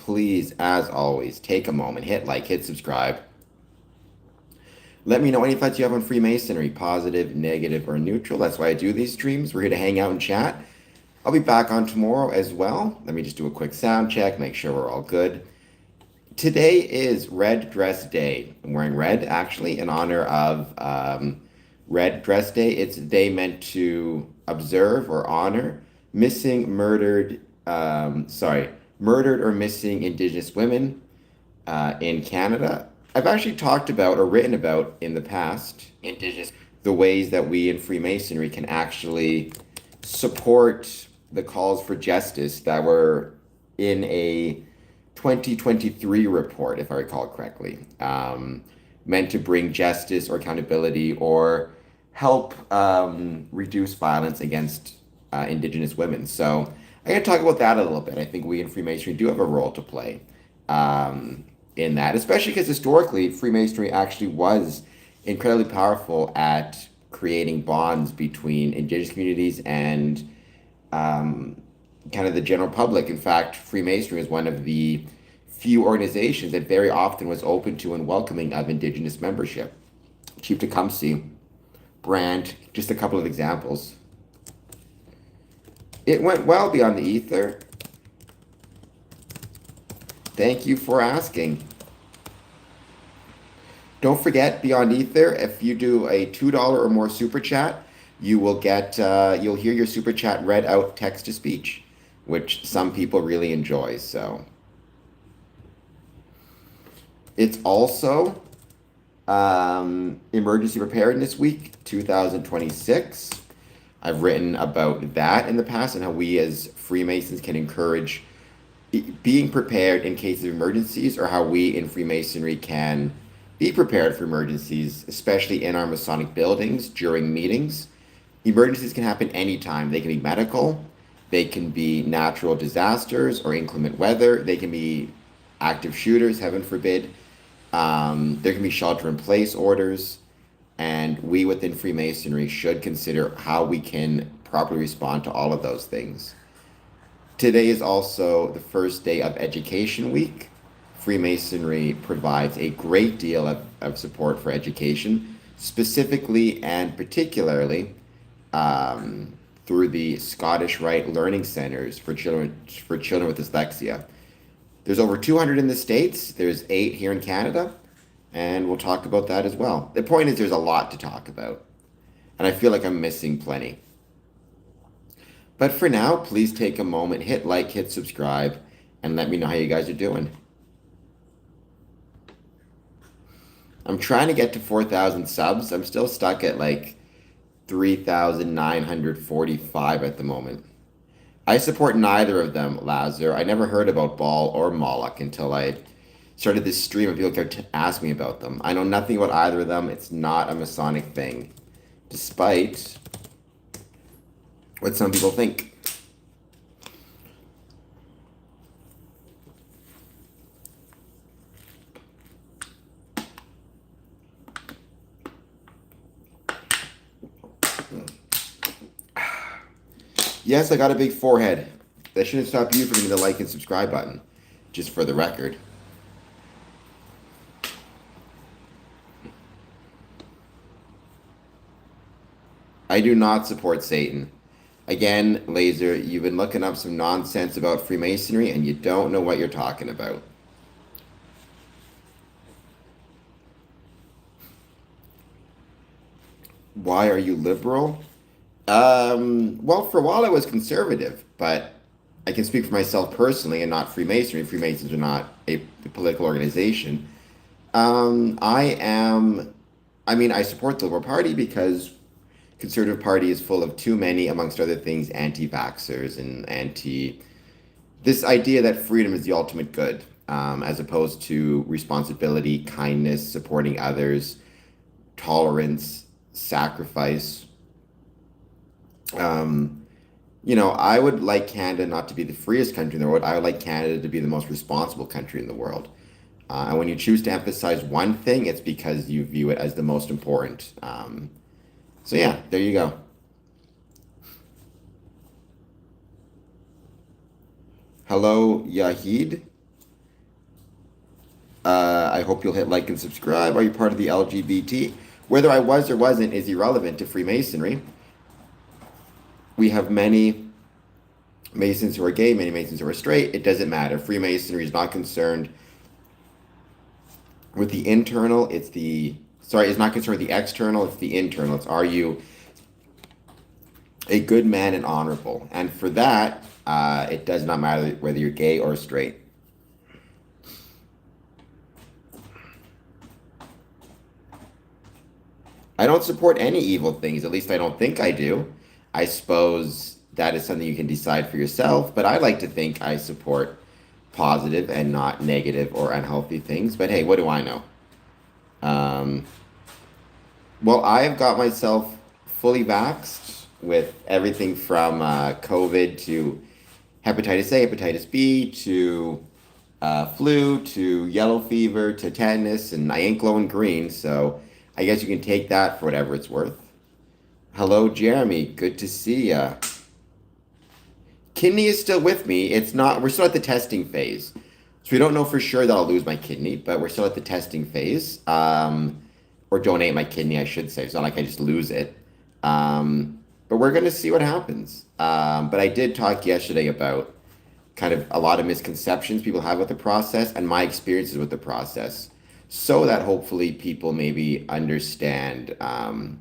please, as always, take a moment, hit like, hit subscribe. Let me know any thoughts you have on Freemasonry, positive, negative, or neutral. That's why I do these streams. We're here to hang out and chat. I'll be back on tomorrow as well. Let me just do a quick sound check, make sure we're all good. Today is Red Dress Day. I'm wearing red, actually, in honor of Red Dress Day. It's a day meant to observe or honor missing, murdered or missing Indigenous women in Canada. I've actually talked about or written about in the past the ways that we in Freemasonry can actually support the calls for justice that were in a 2023 report, if I recall correctly, meant to bring justice or accountability or help reduce violence against Indigenous women. So I'm going to talk about that a little bit. I think we in Freemasonry do have a role to play in that, especially because historically Freemasonry actually was incredibly powerful at creating bonds between Indigenous communities and kind of the general public. In fact, Freemasonry is one of the few organizations that very often was open to and welcoming of Indigenous membership. Chief Tecumseh, Brant, just a couple of examples. It went well beyond the ether. Thank you for asking. Don't forget, Beyond Ether, if you do a $2 or more super chat, you will get you'll hear your super chat read out text to speech, which some people really enjoy. So it's also Emergency Preparedness Week 2026. I've written about that in the past and how we as Freemasons can encourage being prepared in case of emergencies, or how we in Freemasonry can be prepared for emergencies, especially in our Masonic buildings during meetings. Emergencies can happen anytime. They can be medical, they can be natural disasters or inclement weather, they can be active shooters, heaven forbid. There can be shelter-in-place orders, and we within Freemasonry should consider how we can properly respond to all of those things. Today is also the first day of Education Week. Freemasonry provides a great deal of support for education, specifically and particularly through the Scottish Rite Learning Centers for children with dyslexia. There's over 200 in the States. There's 8 here in Canada, and we'll talk about that as well. The point is there's a lot to talk about, and I feel like I'm missing plenty. But for now, please take a moment, hit like, hit subscribe, and let me know how you guys are doing. I'm trying to get to 4,000 subs. I'm still stuck at like 3,945 at the moment. I support neither of them, Lazar. I never heard about Baal or Moloch until I started this stream and people kept asking me about them. I know nothing about either of them. It's not a Masonic thing, despite what some people think. Yes, I got a big forehead. That shouldn't stop you from hitting the like and subscribe button, just for the record. I do not support Satan. Again, Laser, you've been looking up some nonsense about Freemasonry and you don't know what you're talking about. Why are you liberal? Well, for a while I was conservative, but I can speak for myself personally and not Freemasonry. Freemasons are not a political organization. I support the Liberal Party because Conservative Party is full of too many, amongst other things, anti-vaxxers and this idea that freedom is the ultimate good, as opposed to responsibility, kindness, supporting others, tolerance, sacrifice. I would like Canada not to be the freest country in the world. I would like Canada to be the most responsible country in the world. And when you choose to emphasize one thing, it's because you view it as the most important. So yeah, there you go. Hello, Yahid. I hope you'll hit like and subscribe. Are you part of the LGBT? Whether I was or wasn't is irrelevant to Freemasonry. We have many Masons who are gay, many Masons who are straight. It doesn't matter. Freemasonry is not concerned with the internal. It's not concerned with the external. It's the internal. It's, are you a good man and honorable? And for that, it does not matter whether you're gay or straight. I don't support any evil things. At least I don't think I do. I suppose that is something you can decide for yourself. But I like to think I support positive and not negative or unhealthy things. But hey, what do I know? Well, I have got myself fully vaxxed with everything from COVID to hepatitis A, hepatitis B, to flu, to yellow fever, to tetanus, and I ain't glowing green. So I guess you can take that for whatever it's worth. Hello, Jeremy. Good to see ya. Kidney is still with me. It's not. We're still at the testing phase, so we don't know for sure that I'll lose my kidney, but we're still at the testing phase. Or donate my kidney, I should say. It's not like I just lose it. But we're gonna see what happens. But I did talk yesterday about kind of a lot of misconceptions people have with the process and my experiences with the process, so that hopefully people maybe understand, a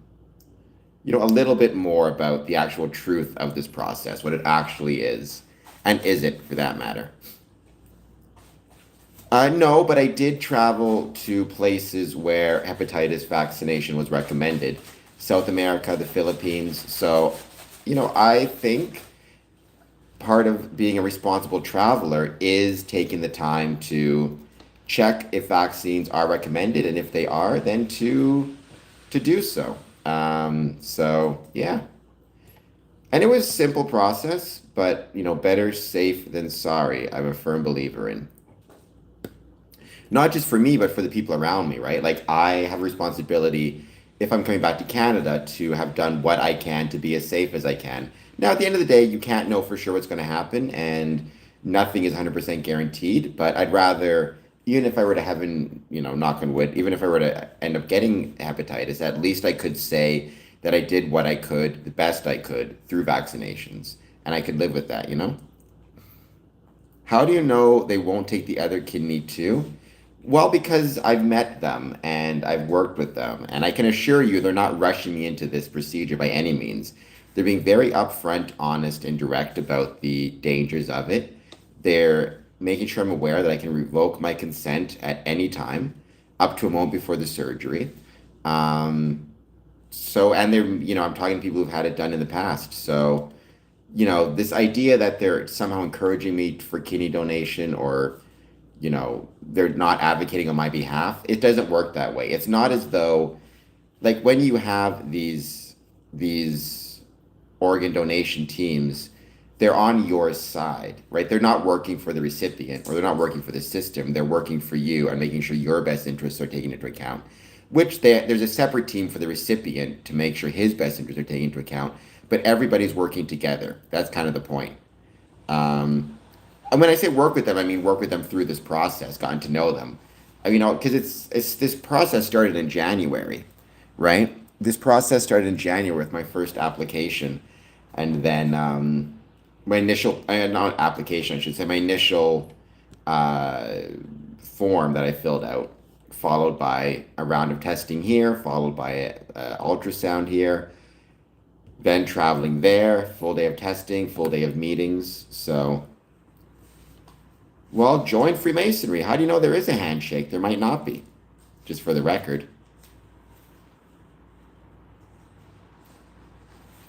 little bit more about the actual truth of this process, what it actually is, and is it for that matter. No, but I did travel to places where hepatitis vaccination was recommended. South America, the Philippines. So, I think part of being a responsible traveler is taking the time to check if vaccines are recommended, and if they are, then to do so. So yeah. And it was a simple process, but better safe than sorry. I'm a firm believer in. Not just for me, but for the people around me, right? Like I have a responsibility if I'm coming back to Canada to have done what I can to be as safe as I can. Now, at the end of the day, you can't know for sure what's going to happen, and nothing is 100% guaranteed. But I'd rather, even if I were to heaven, knock on wood, even if I were to end up getting hepatitis, at least I could say that I did what I could, the best I could through vaccinations, and I could live with that. How do you know they won't take the other kidney too? Well, because I've met them and I've worked with them, and I can assure you they're not rushing me into this procedure by any means. They're being very upfront, honest, and direct about the dangers of it. They're making sure I'm aware that I can revoke my consent at any time, up to a moment before the surgery. And I'm talking to people who've had it done in the past. So, this idea that they're somehow encouraging me for kidney donation, or they're not advocating on my behalf. It doesn't work that way. It's not as though, like when you have these organ donation teams, they're on your side, right? They're not working for the recipient, or they're not working for the system. They're working for you and making sure your best interests are taken into account. There's a separate team for the recipient to make sure his best interests are taken into account, but everybody's working together. That's kind of the point. And when I say work with them, I mean work with them through this process, gotten to know them. Because it's this process started in January, right? This process started in January with my first application, and then my initial, not application, I should say, my initial form that I filled out, followed by a round of testing here, followed by a ultrasound here, then traveling there, full day of testing, full day of meetings. So, well, join Freemasonry. How do you know there is a handshake? There might not be, just for the record.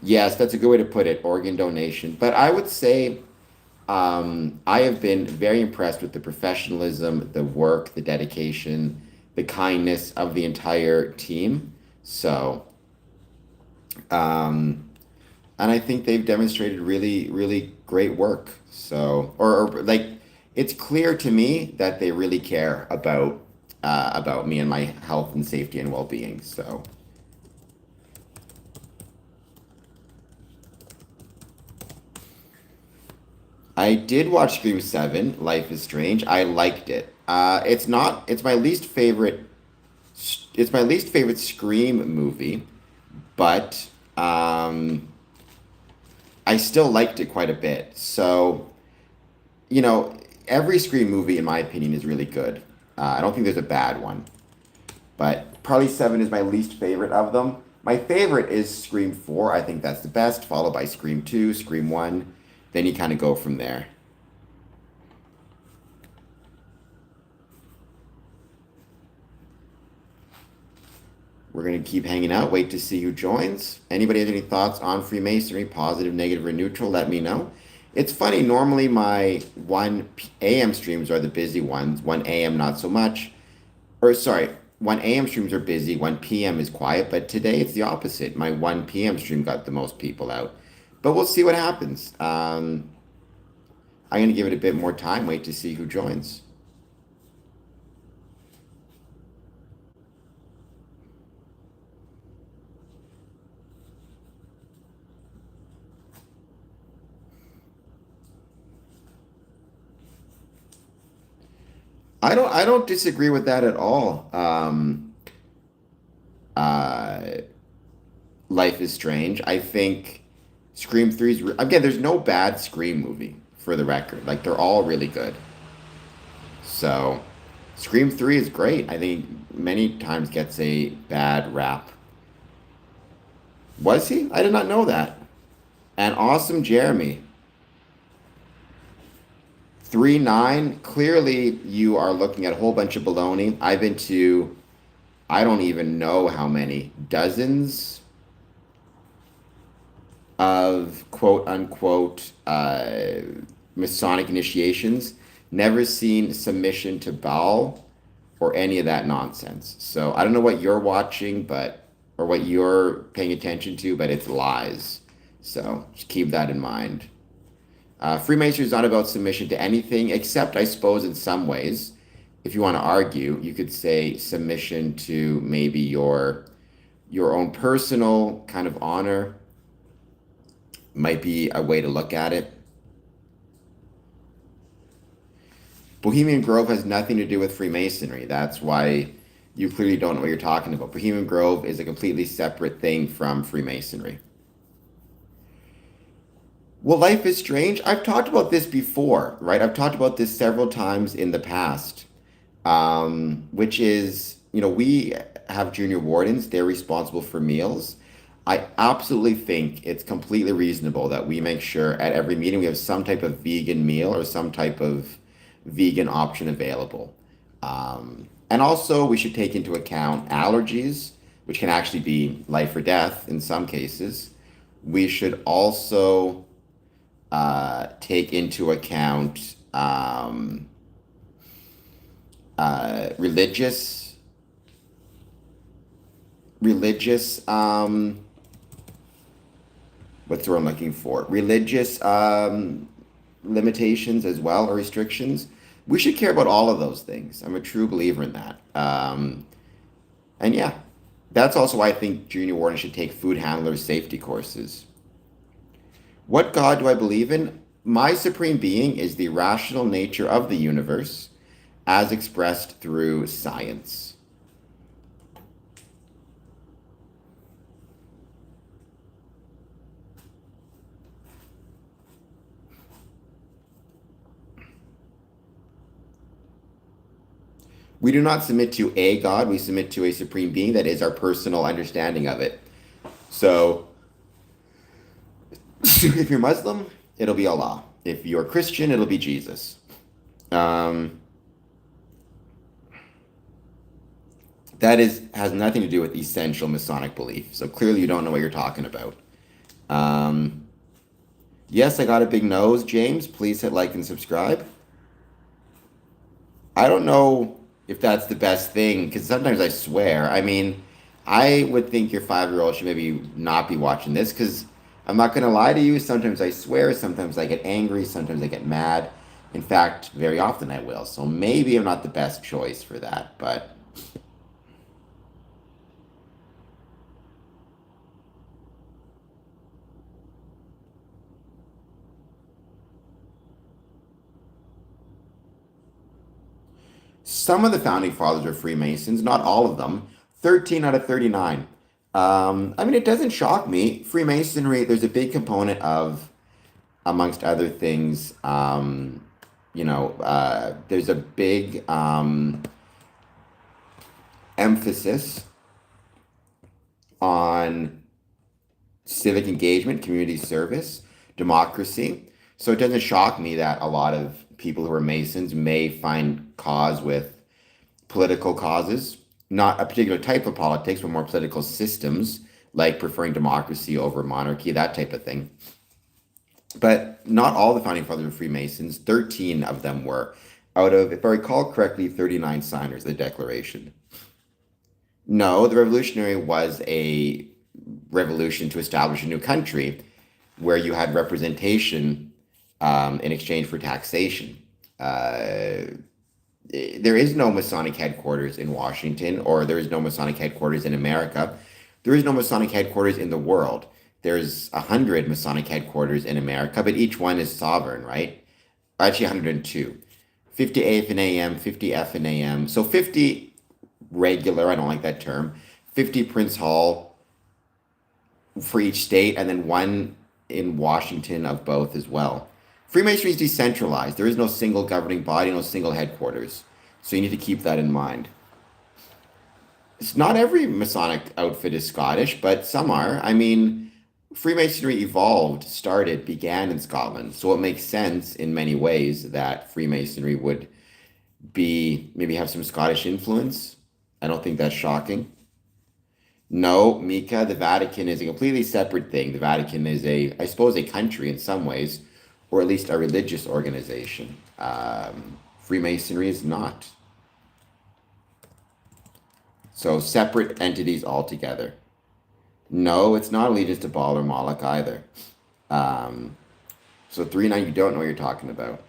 Yes, that's a good way to put it, organ donation. But I would say I have been very impressed with the professionalism, the work, the dedication, the kindness of the entire team. So, and I think they've demonstrated really, really great work. So, or like, it's clear to me that they really care about me and my health and safety and well-being. So. I did watch Scream 7, Life is Strange. I liked it. It's not. It's my least favorite. It's my least favorite Scream movie, but I still liked it quite a bit. So, you know, every Scream movie, in my opinion, is really good. I don't think there's a bad one, but probably Seven is my least favorite of them. My favorite is Scream 4. I think that's the best, followed by Scream 2, Scream 1. Then you kind of go from there. We're going to keep hanging out, wait to see who joins. Anybody have any thoughts on Freemasonry, positive, negative, or neutral? Let me know. It's funny, normally my 1 a.m. streams are the busy ones, 1 a.m. not so much. Or sorry, 1 a.m. streams are busy, 1 p.m. is quiet, but today it's the opposite. My 1 p.m. stream got the most people out. But we'll see what happens. I'm going to give it a bit more time, wait to see who joins. I don't disagree with that at all. Uh, Life is Strange. I think Scream 3 is again. There's no bad Scream movie for the record. Like they're all really good. So Scream 3 is great. I think many times gets a bad rap. Was he? I did not know that. And awesome Jeremy. 3-9. Clearly you are looking at a whole bunch of baloney. I've been to I don't even know how many dozens of quote unquote Masonic initiations. Never seen submission to Baal or any of that nonsense. So I don't know what you're watching, but or what you're paying attention to, but it's lies. So just keep that in mind. Freemasonry is not about submission to anything, except I suppose in some ways, if you want to argue, you could say submission to maybe your own personal kind of honor might be a way to look at it. Bohemian Grove has nothing to do with Freemasonry. That's why you clearly don't know what you're talking about. Bohemian Grove is a completely separate thing from Freemasonry. Well, life is strange. I've talked about this before, right? I've talked about this several times in the past, which is, we have junior wardens. They're responsible for meals. I absolutely think it's completely reasonable that we make sure at every meeting we have some type of vegan meal or some type of vegan option available. And also, we should take into account allergies, which can actually be life or death in some cases. We should also take into account religious what's the word I'm looking for? Religious limitations as well or restrictions. We should care about all of those things. I'm a true believer in that. And yeah, that's also why I think junior wardens should take food handlers safety courses. What God do I believe in? My supreme being is the rational nature of the universe as expressed through science. We do not submit to a God, we submit to a supreme being that is our personal understanding of it. So, if you're Muslim, it'll be Allah. If you're Christian, it'll be Jesus. Um, that has nothing to do with essential Masonic belief. So clearly you don't know what you're talking about. Um, yes, I got a big nose, James. Please hit like and subscribe. I don't know if that's the best thing because sometimes I swear. I mean, I would think your 5-year-old should maybe not be watching this because I'm not going to lie to you. Sometimes I swear, sometimes I get angry, sometimes I get mad. In fact, very often I will. So maybe I'm not the best choice for that, but Some of the founding fathers were Freemasons, not all of them. 13 out of 39. I mean, it doesn't shock me. Freemasonry, there's a big component of, amongst other things, there's a big emphasis on civic engagement, community service, democracy. So it doesn't shock me that a lot of people who are Masons may find cause with political causes, not a particular type of politics, but more political systems, like preferring democracy over monarchy, that type of thing. But not all the founding fathers were Freemasons. 13 of them were, out of, if I recall correctly, 39 signers of the Declaration. No, the Revolutionary was a revolution to establish a new country where you had representation in exchange for taxation. There is no Masonic headquarters in Washington, or there is no Masonic headquarters in America. There is no Masonic headquarters in the world. There's 100 Masonic headquarters in America, but each one is sovereign, right? Actually, 102. 50 AF and AM, 50 F and AM. So 50 regular, I don't like that term. 50 Prince Hall for each state, and then one in Washington of both as well. Freemasonry is decentralized. There is no single governing body, no single headquarters. So you need to keep that in mind. It's not every Masonic outfit is Scottish, but some are. I mean, Freemasonry began in Scotland. So it makes sense in many ways that Freemasonry would maybe have some Scottish influence. I don't think that's shocking. No, Mika, the Vatican is a completely separate thing. The Vatican is I suppose, a country in some ways, or at least a religious organization. Freemasonry is not. So separate entities altogether. No, it's not allegiance to Baal or Moloch either. So 3-9, you don't know what you're talking about.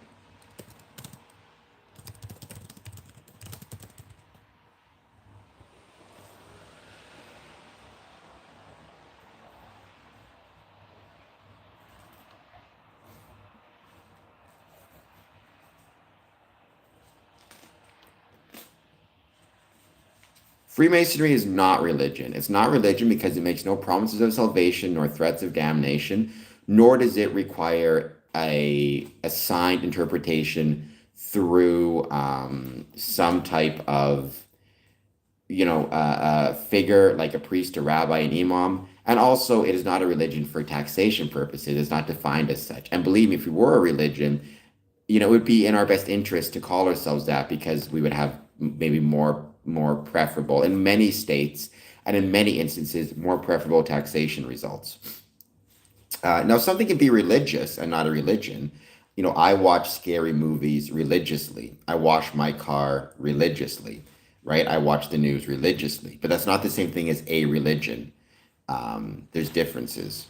Freemasonry is not religion. It's not religion because it makes no promises of salvation nor threats of damnation, nor does it require a assigned interpretation through some type of, figure like a priest, a rabbi, an imam. And also, it is not a religion for taxation purposes. It's not defined as such. And believe me, if we were a religion, it would be in our best interest to call ourselves that because we would have maybe more preferable in many states and in many instances more preferable taxation results. Now, something can be religious and not a religion. I watch scary movies religiously. I wash my car religiously, right? I watch the news religiously, but that's not the same thing as a religion. There's differences.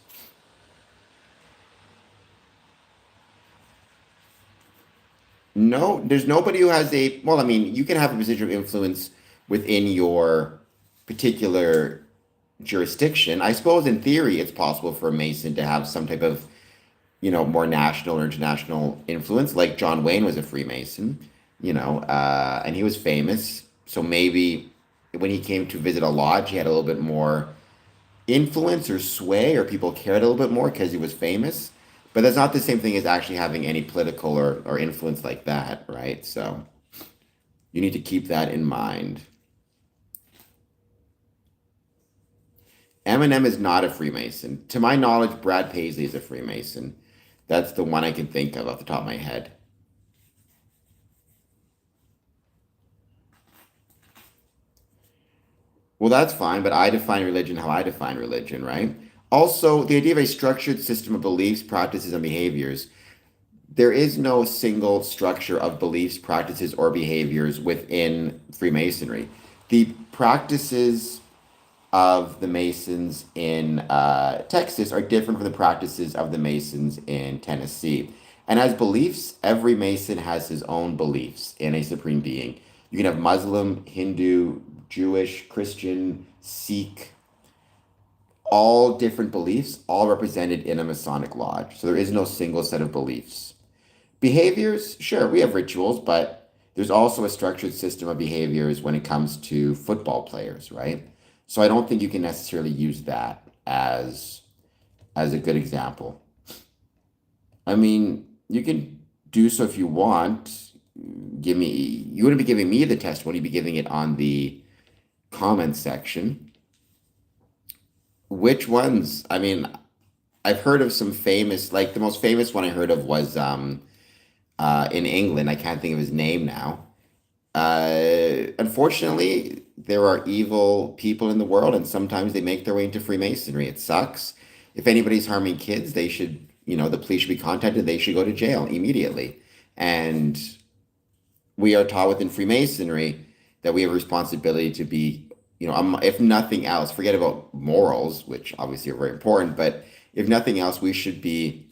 No, there's nobody who has well, I mean, you can have a position of influence within your particular jurisdiction. I suppose in theory it's possible for a Mason to have some type of, more national or international influence. Like John Wayne was a Freemason, and he was famous. So maybe when he came to visit a lodge, he had a little bit more influence or sway, or people cared a little bit more because he was famous. But that's not the same thing as actually having any political or influence like that, right? So you need to keep that in mind. Eminem is not a Freemason. To my knowledge, Brad Paisley is a Freemason. That's the one I can think of off the top of my head. Well, that's fine, but I define religion how I define religion, right? Also, the idea of a structured system of beliefs, practices, and behaviors. There is no single structure of beliefs, practices, or behaviors within Freemasonry. The practices of the Masons in Texas are different from the practices of the Masons in Tennessee. And as beliefs, every Mason has his own beliefs in a supreme being. You can have Muslim, Hindu, Jewish, Christian, Sikh, all different beliefs, all represented in a Masonic lodge. So there is no single set of beliefs. Behaviors, sure, we have rituals, but there's also a structured system of behaviors when it comes to football players, right? So I don't think you can necessarily use that as a good example. I mean, you can do so if you want. You wouldn't be giving me the testimony, you'd be giving it on the comments section. Which ones? I mean, I've heard of some famous, like the most famous one I heard of was in England. I can't think of his name now. Unfortunately, there are evil people in the world, and sometimes they make their way into Freemasonry. It sucks. If anybody's harming kids, they should, the police should be contacted. They should go to jail immediately. And we are taught within Freemasonry that we have a responsibility to be, if nothing else, forget about morals, which obviously are very important, but if nothing else, we should be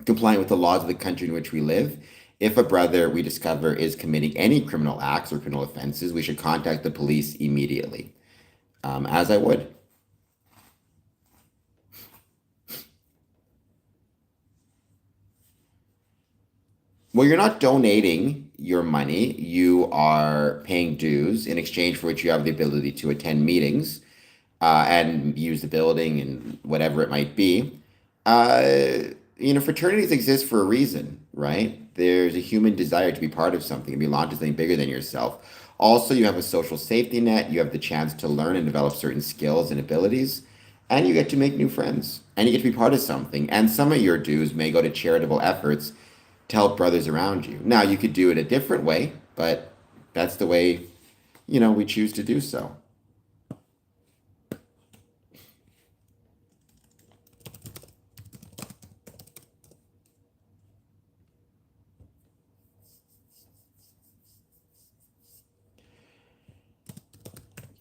compliant with the laws of the country in which we live. If a brother we discover is committing any criminal acts or criminal offenses, we should contact the police immediately, as I would. Well, you're not donating your money. You are paying dues in exchange for which you have the ability to attend meetings and use the building and whatever it might be. Fraternities exist for a reason, right? There's a human desire to be part of something and belong to something bigger than yourself. Also, you have a social safety net. You have the chance to learn and develop certain skills and abilities, and you get to make new friends, and you get to be part of something. And some of your dues may go to charitable efforts to help brothers around you. Now, you could do it a different way, but that's the way, we choose to do so.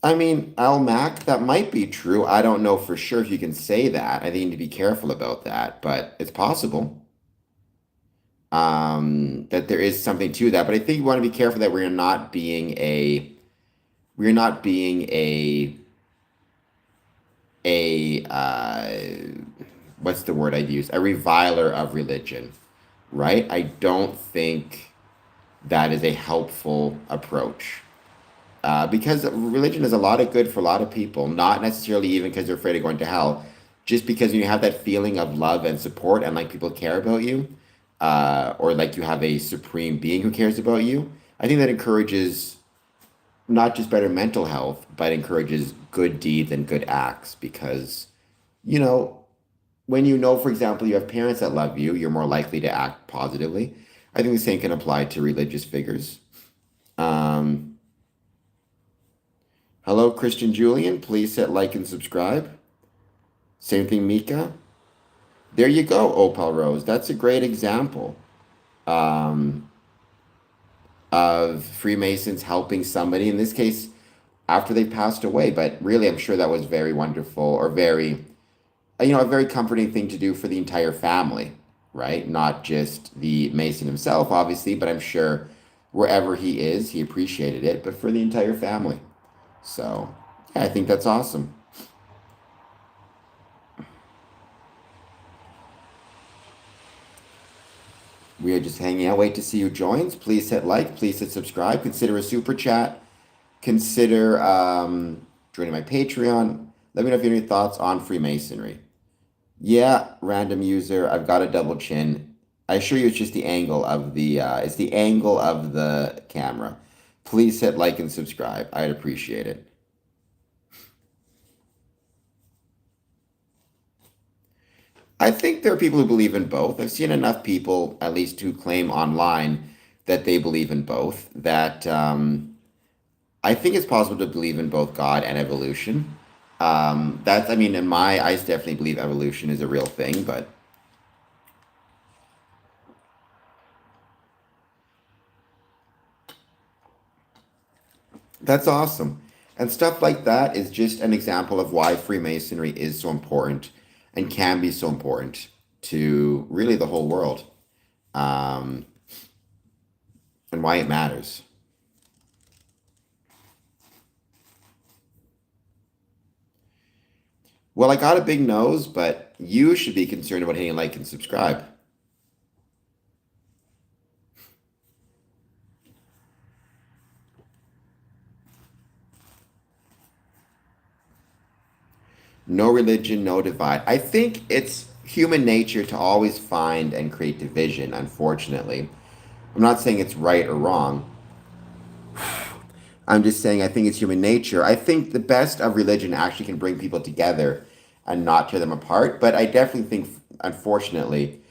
I mean, Al Mac, that might be true. I don't know for sure if you can say that. I think you need to be careful about that, but it's possible that there is something to that. But I think you want to be careful that we're not being what's the word I'd use? A reviler of religion, right? I don't think that is a helpful approach. Because religion is a lot of good for a lot of people, not necessarily even because they're afraid of going to hell, just because you have that feeling of love and support and like people care about you, or like you have a supreme being who cares about you. I think that encourages not just better mental health, but encourages good deeds and good acts because, you know, when for example, you have parents that love you, you're more likely to act positively. I think the same can apply to religious figures. Um, Hello, Christian Julian. Please hit like and subscribe. Same thing, Mika. There you go, Opal Rose. That's a great example um, of Freemasons helping somebody, in this case, after they passed away. But really, I'm sure that was very wonderful or a very comforting thing to do for the entire family, right? Not just the Mason himself, obviously, but I'm sure wherever he is, he appreciated it, but for the entire family. So, yeah, I think that's awesome. We are just hanging out. Wait to see who joins. Please hit like. Please hit subscribe. Consider a super chat. Consider joining my Patreon. Let me know if you have any thoughts on Freemasonry. Yeah, random user. I've got a double chin. I assure you, it's just the angle of it's the angle of the camera. Please hit like and subscribe. I'd appreciate it. I think there are people who believe in both. I've seen enough people, at least who claim online that they believe in both, that I think it's possible to believe in both God and evolution. I mean, in my eyes, definitely believe evolution is a real thing, but that's awesome. And stuff like that is just an example of why Freemasonry is so important and can be so important to really the whole world, um, and why it matters. Well, I got a big nose, but you should be concerned about hitting like and subscribe. No religion, no divide. I think it's human nature to always find and create division, unfortunately. I'm not saying it's right or wrong. I'm just saying I think it's human nature. I think the best of religion actually can bring people together and not tear them apart. But I definitely think, unfortunately,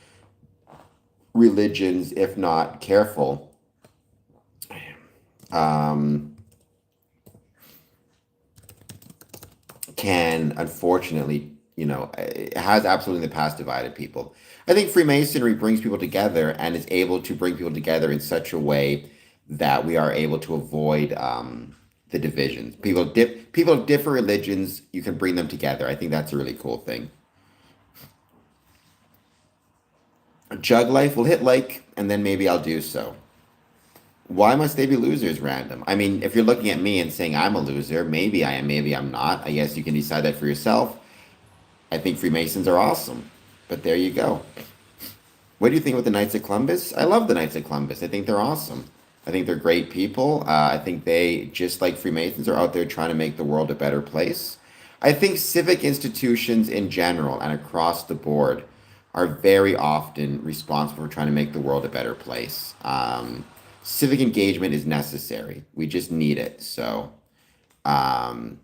religions, if not careful, um, can unfortunately, it has absolutely in the past divided people. I think Freemasonry brings people together and is able to bring people together in such a way that we are able to avoid the divisions. People of different religions, you can bring them together. I think that's a really cool thing. Jug life will hit like, and then maybe I'll do so. Why must they be losers random? I mean, if you're looking at me and saying I'm a loser, maybe I am, maybe I'm not. I guess you can decide that for yourself. I think Freemasons are awesome. But there you go. What do you think about the Knights of Columbus? I love the Knights of Columbus. I think they're awesome. I think they're great people. I think they, just like Freemasons, are out there trying to make the world a better place. I think civic institutions in general and across the board are very often responsible for trying to make the world a better place. Civic engagement is necessary. We just need it. Um,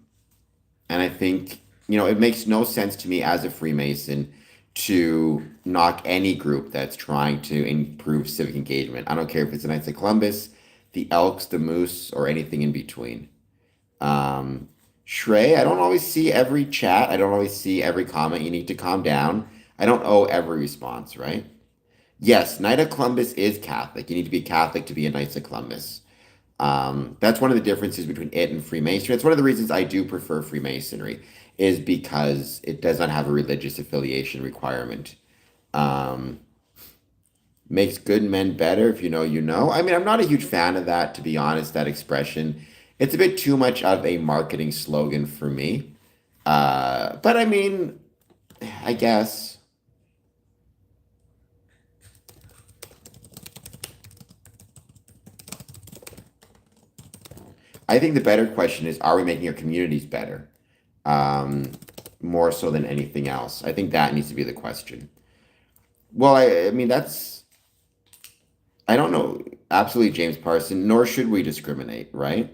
and I think, it makes no sense to me as a Freemason to knock any group that's trying to improve civic engagement. I don't care if it's the Knights of Columbus, the Elks, the Moose, or anything in between. Um, Shrey, I don't always see every chat. I don't always see every comment. You need to calm down. I don't owe every response, right? Yes, Knight of Columbus is Catholic. You need to be Catholic to be a Knights of Columbus. That's one of the differences between it and Freemasonry. It's one of the reasons I do prefer Freemasonry, is because it does not have a religious affiliation requirement. Um, Makes good men better. If you know, you know. I mean, I'm not a huge fan of that, to be honest, that expression. It's a bit too much of a marketing slogan for me. But I mean, I guess. I think the better question is, are we making our communities better? Um, More so than anything else. I think that needs to be the question. Well, I mean, I don't know, absolutely, James Parson, nor should we discriminate, right?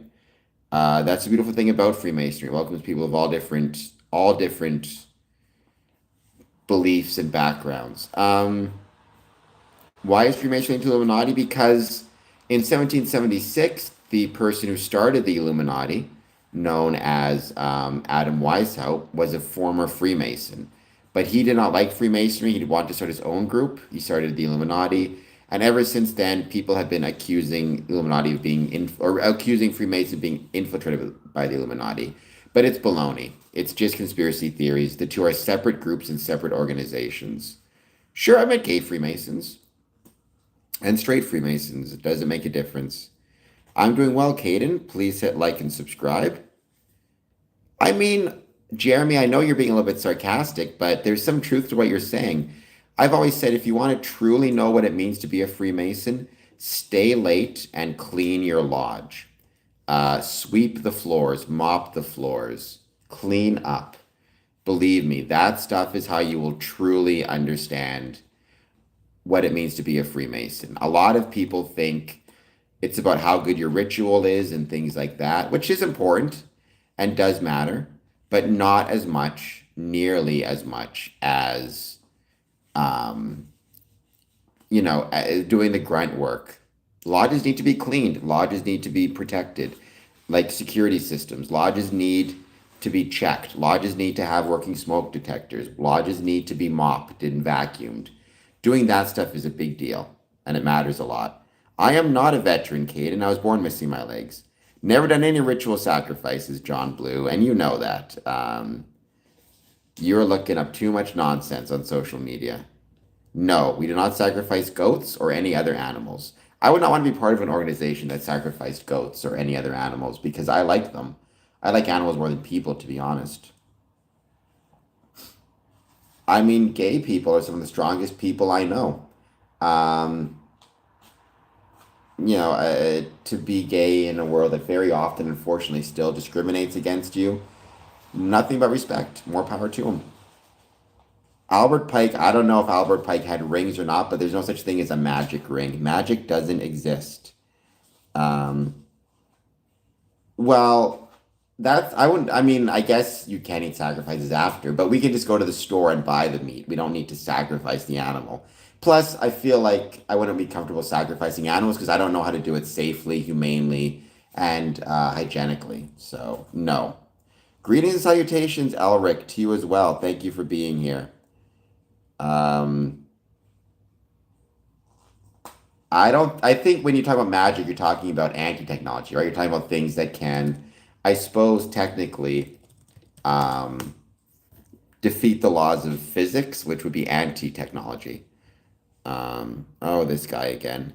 That's the beautiful thing about Freemasonry. It welcomes people of all different beliefs and backgrounds. Why is Freemasonry linked to Illuminati? Because in 1776, the person who started the Illuminati, known as Adam Weishaupt, was a former Freemason. But he did not like Freemasonry. He wanted to start his own group. He started the Illuminati. And ever since then, people have been accusing Illuminati of or accusing Freemasons of being infiltrated by the Illuminati. But it's baloney. It's just conspiracy theories. The two are separate groups and separate organizations. Sure, I met gay Freemasons and straight Freemasons. It doesn't make a difference. I'm doing well, Caden. Please hit like and subscribe. I mean, Jeremy, I know you're being a little bit sarcastic, but there's some truth to what you're saying. I've always said if you want to truly know what it means to be a Freemason, stay late and clean your lodge. Sweep the floors, mop the floors, clean up. Believe me, that stuff is how you will truly understand what it means to be a Freemason. A lot of people think it's about how good your ritual is and things like that, which is important and does matter, but not as much, nearly as much as, um, doing the grunt work. Lodges need to be cleaned. Lodges need to be protected, like security systems. Lodges need to be checked. Lodges need to have working smoke detectors. Lodges need to be mopped and vacuumed. Doing that stuff is a big deal, and it matters a lot. I am not a veteran, Kate, and I was born missing my legs. Never done any ritual sacrifices, John Blue, and you know that. You're looking up too much nonsense on social media. No, we do not sacrifice goats or any other animals. I would not want to be part of an organization that sacrificed goats or any other animals because I like them. I like animals more than people, to be honest. I mean, gay people are some of the strongest people I know. Um, to be gay in a world that very often, unfortunately, still discriminates against you. Nothing but respect. More power to him. Albert Pike, I don't know if Albert Pike had rings or not, but there's no such thing as a magic ring. Magic doesn't exist. Um, well, that's, I wouldn't, I mean, I guess you can eat sacrifices after, but we can just go to the store and buy the meat. We don't need to sacrifice the animal. Plus, I feel like I wouldn't be comfortable sacrificing animals because I don't know how to do it safely, humanely, and hygienically. So, no. Greetings and salutations, Elric, to you as well. Thank you for being here. Um, I think when you talk about magic, you're talking about anti-technology, right? You're talking about things that can, I suppose, technically, um, defeat the laws of physics, which would be anti-technology. Oh, this guy again.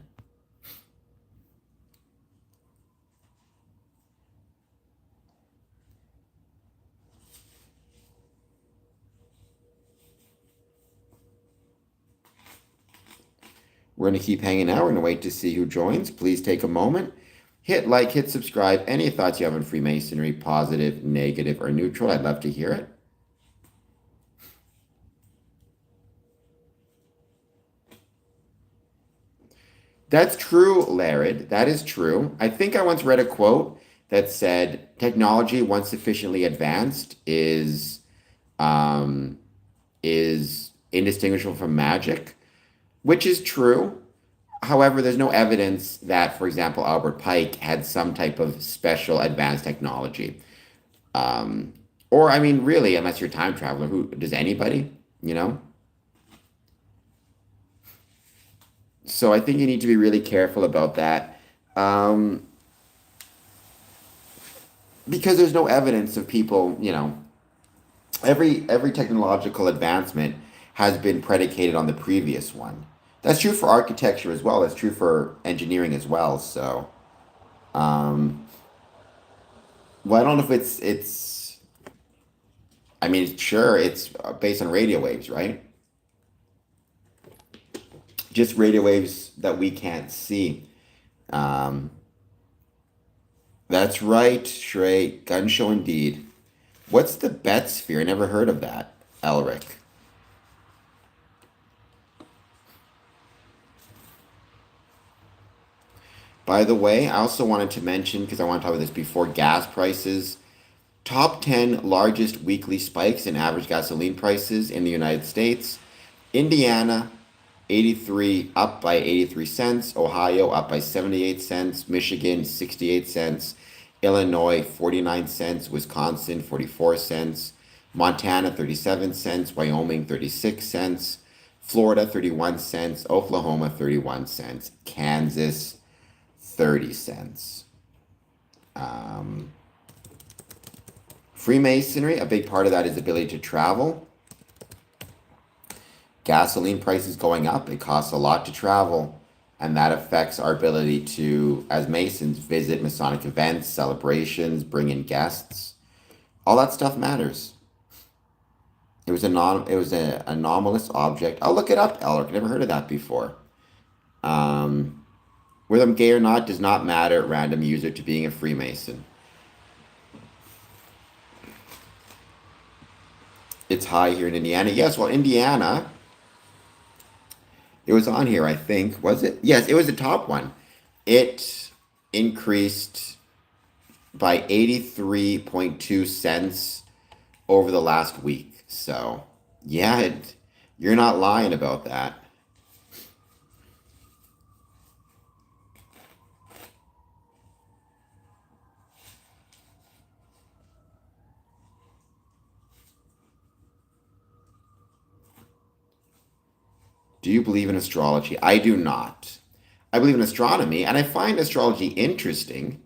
We're going to keep hanging out. We're going to wait to see who joins. Please take a moment. Hit like, hit subscribe. Any thoughts you have on Freemasonry, positive, negative, or neutral, I'd love to hear it. That's true, Larid. That is true. I think I once read a quote that said technology, once sufficiently advanced, um, is indistinguishable from magic, which is true. However, there's no evidence that, for example, Albert Pike had some type of special advanced technology. Um, or, I mean, really, unless you're a time traveler, who does anybody, you know? So I think you need to be really careful about that. Um, because there's no evidence of people, every technological advancement has been predicated on the previous one. That's true for architecture as well. That's true for engineering as well. So, um, well, I don't know if it's. I mean, sure, it's based on radio waves, right? Just radio waves that we can't see. Um, that's right, Shrey. Gun show indeed. What's the bet sphere? I never heard of that, Elric. By the way, I also wanted to mention, because I want to talk about this before, gas prices. Top 10 largest weekly spikes in average gasoline prices in the United States. Indiana, 83 up by 83 cents. Ohio up by 78 cents. Michigan, 68 cents. Illinois, 49 cents. Wisconsin, 44 cents. Montana, 37 cents. Wyoming, 36 cents. Florida, 31 cents. Oklahoma, 31 cents. Kansas, 30 cents. Um, Freemasonry, a big part of that is ability to travel. Gasoline prices going up, it costs a lot to travel, and that affects our ability to, as Masons, visit Masonic events, celebrations, bring in guests. All that stuff matters. It was an anomalous object. I'll look it up, Elric. Never heard of that before. Um, Whether I'm gay or not does not matter. Random user to being a Freemason. It's high here in Indiana. Yes, well, Indiana, it was on here, I think. Was it? Yes, it was the top one. It increased by 83.2 cents over the last week. So, yeah, you're not lying about that. Do you believe in astrology? I do not. I believe in astronomy, and I find astrology interesting,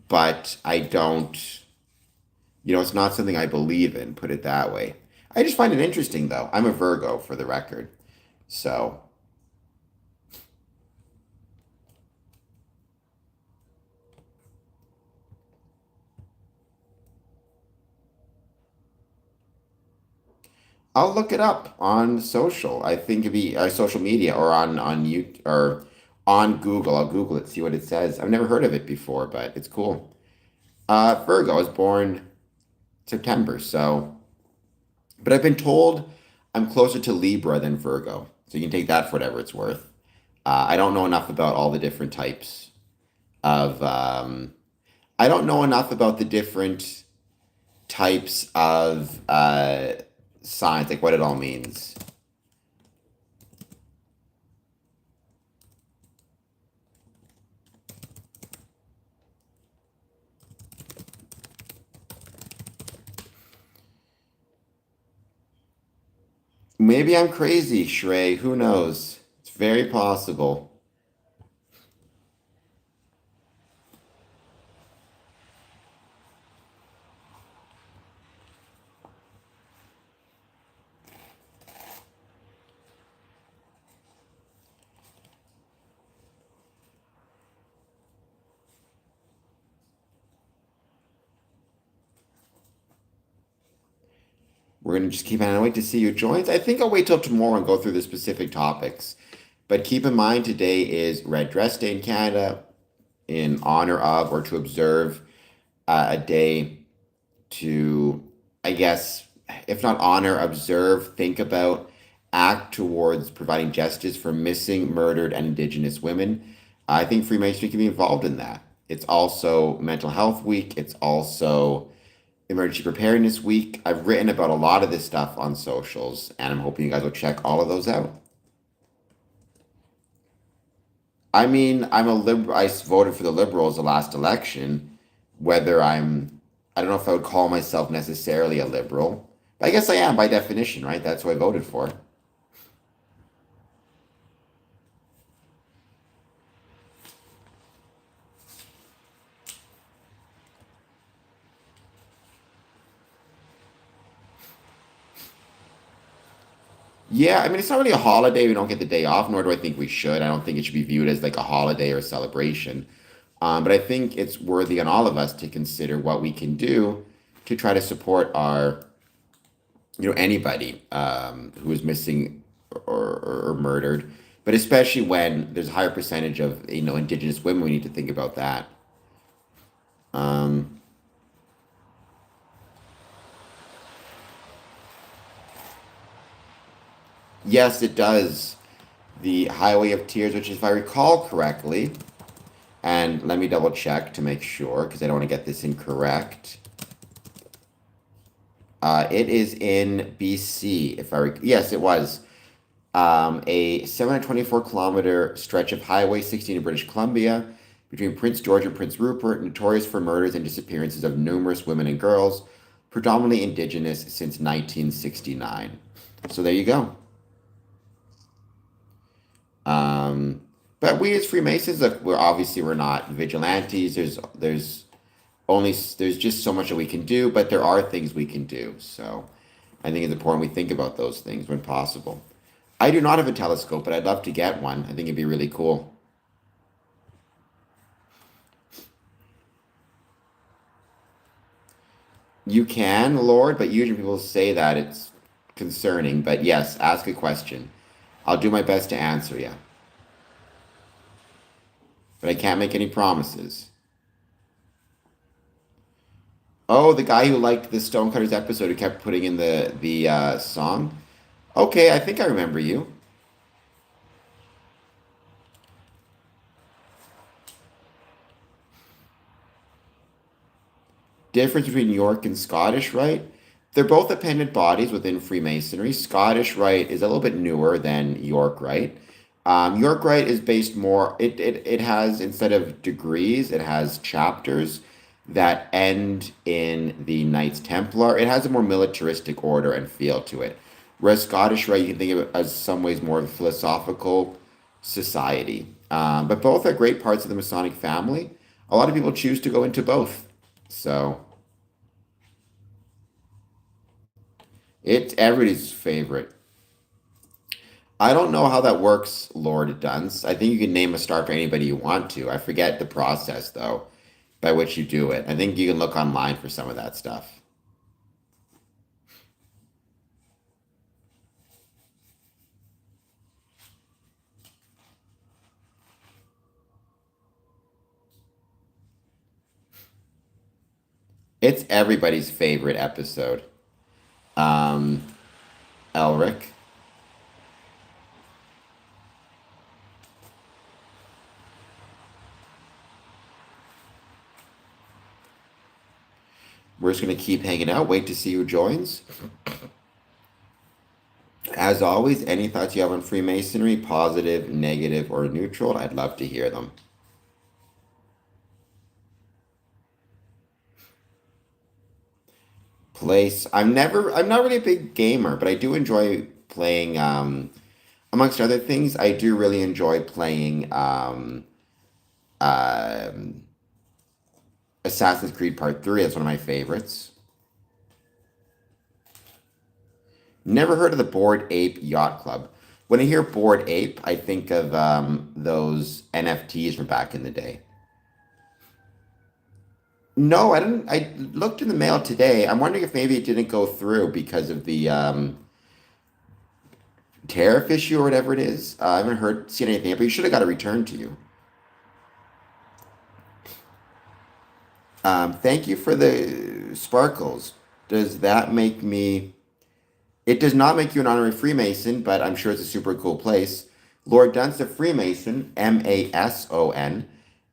but I don't, it's not something I believe in, put it that way. I just find it interesting, though. I'm a Virgo, for the record. So, I'll look it up on social. I think it'd be social media or on you or on Google. I'll Google it, see what it says. I've never heard of it before, but it's cool. Virgo. I was born September. So, but I've been told I'm closer to Libra than Virgo. So you can take that for whatever it's worth. I don't know enough about all the different types of. I don't know enough about the different types of signs, like what it all means. Maybe I'm crazy, Shrey. Who knows? It's very possible. We're gonna just keep on wait to see who joins. I think I'll wait till tomorrow and go through the specific topics. But keep in mind today is Red Dress Day in Canada in honor of or to observe a day to, I guess, if not honor, observe, think about, act towards providing justice for missing, murdered, and Indigenous women. I think Freemasonry can be involved in that. It's also Mental Health Week. It's also Emergency Preparedness Week. I've written about a lot of this stuff on socials, and I'm hoping you guys will check all of those out. I mean, I'm a liberal. I voted for the Liberals the last election. Whether I don't know if I would call myself necessarily a liberal. But I guess I am by definition, right? That's who I voted for. Yeah, I mean, it's not really a holiday. We don't get the day off, nor do I think we should. I don't think it should be viewed as like a holiday or a celebration. But I think it's worthy on all of us to consider what we can do to try to support our, anybody who is missing or murdered, but especially when there's a higher percentage of, Indigenous women, we need to think about that. Um, yes, it does. The Highway of Tears, which, if I recall correctly, and let me double check to make sure because I don't want to get this incorrect. It is in BC, if yes, it was. A 724-kilometer stretch of Highway 16 in British Columbia between Prince George and Prince Rupert, notorious for murders and disappearances of numerous women and girls, predominantly Indigenous since 1969. So there you go. Um, but we as Freemasons, look, we're not vigilantes. There's just so much that we can do, but there are things we can do. So I think it's important we think about those things when possible. I do not have a telescope, but I'd love to get one. I think it'd be really cool. You can, Lord, but usually people say that it's concerning. But yes, ask a question. I'll do my best to answer you, but I can't make any promises. Oh, the guy who liked the Stonecutters episode who kept putting in the song. Okay, I think I remember you. Difference between York and Scottish Rite. They're both appendant bodies within Freemasonry. Scottish Rite is a little bit newer than York Rite. York Rite is based more, it has, instead of degrees, it has chapters that end in the Knights Templar. It has a more militaristic order and feel to it. Whereas Scottish Rite, you can think of it as some ways more of a philosophical society. But both are great parts of the Masonic family. A lot of people choose to go into both. So it's everybody's favorite. I don't know how that works, Lord Dunce. I think you can name a star for anybody you want to. I forget the process though, by which you do it. I think you can look online for some of that stuff. It's everybody's favorite episode. Um, Elric. We're just gonna keep hanging out, wait to see who joins. As always, any thoughts you have on Freemasonry, positive, negative, or neutral, I'd love to hear them. Place. I'm not really a big gamer, but I do enjoy playing, amongst other things, I do really enjoy playing um, Assassin's Creed Part 3. That's one of my favorites. Never heard of the Bored Ape Yacht Club. When I hear Bored Ape, I think of those NFTs from back in the day. No, I didn't. I looked in the mail today. I'm wondering if maybe it didn't go through because of the tariff issue or whatever it is. I haven't seen anything, but you should have got a return to you. Thank you for the sparkles. Does that make me? It does not make you an honorary Freemason, but I'm sure it's a super cool place. Lord Dunst, a Freemason, Mason,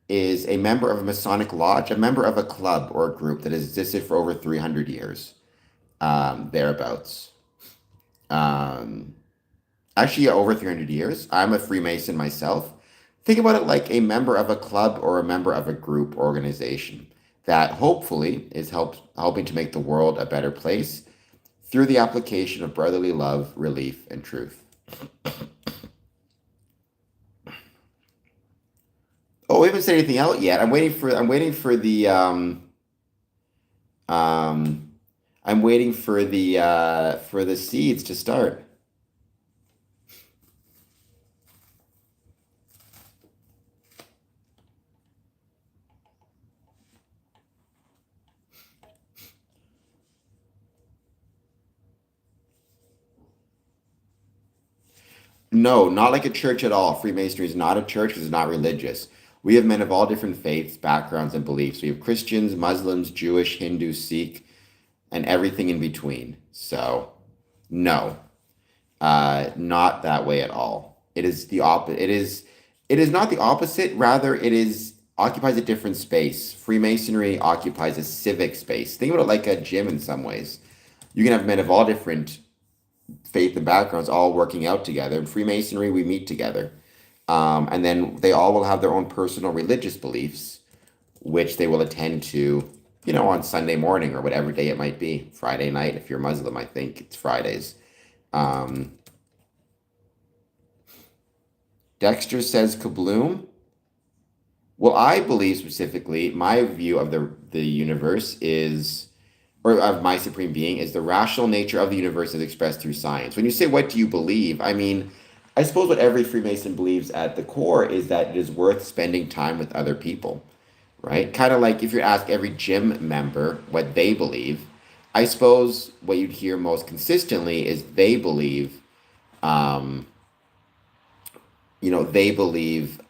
is a member of a Masonic lodge, a member of a club or a group that has existed for over 300 years, thereabouts. Um, Actually, yeah, over 300 years. I'm a Freemason myself. Think about it like a member of a club or a member of a group or organization that hopefully is helping to make the world a better place through the application of brotherly love, relief, and truth. Oh, we haven't said anything out yet. Um I'm waiting for the seeds to start. No, not like a church at all. Freemasonry is not a church because it's not religious. We have men of all different faiths, backgrounds, and beliefs. We have Christians, Muslims, Jewish, Hindu, Sikh, and everything in between. So, no, not that way at all. It is the opposite. It is not the opposite. Rather, it is occupies a different space. Freemasonry occupies a civic space. Think about it like a gym in some ways. You can have men of all different faith and backgrounds all working out together. In Freemasonry, we meet together. And then they all will have their own personal religious beliefs, which they will attend to, on Sunday morning or whatever day it might be. Friday night, if you're Muslim, I think it's Fridays. Um, Dexter says kabloom. Well, I believe specifically, my view of the universe is, or of my supreme being, is the rational nature of the universe as expressed through science. When you say, what do you believe? I mean, I suppose what every Freemason believes at the core is that it is worth spending time with other people, right? Kind of like if you ask every gym member what they believe, I suppose what you'd hear most consistently is um, they believe